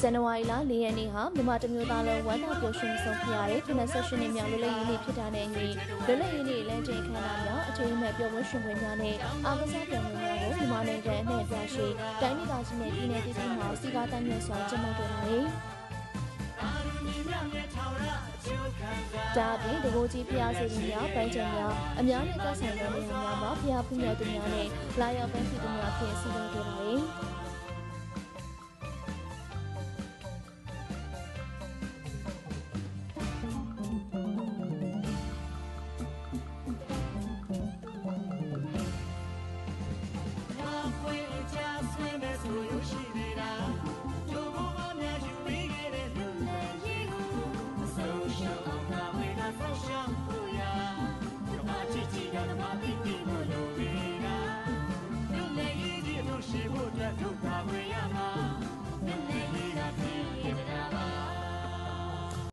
ဇန်နဝါရီလ4ရက်နေ့ဟာမြန်မာတမျိုးသားလုံးဝမ်းသာပျော်ရွှင်ဆုံးဖြစ်ရတဲ့28နှစ်မြောက်လွတ်လပ်ရေးနေ့ဖြစ်တာနဲ့အညီလွတ်လပ်ရေးနေ့လမ်းကျင်ခမ်းနားများအထိမ်းအမှတ်ပျော်ပွဲရွှင်ပွဲများနဲ့အားကစားပြိုင်ပွဲများကိုမြန်မာနိုင်ငံအနှံ့အပြားရှိတိုင်းဒေသကြီးနဲ့ပြည်내ဒေသမှာစီကားတိုင်းနဲ့စွာကျင်းပခဲ့ပါတယ်။ဒါအပြင်တကိုးကြီးဖျားစီများပန်းချံများအများနဲ့သက်ဆိုင်တဲ့နေရာများမှာဖျားဖူးများသူများနဲ့လာရောက်ပန်းစီသူများဖြင့်စီစဉ်ခဲ့ပါတယ်။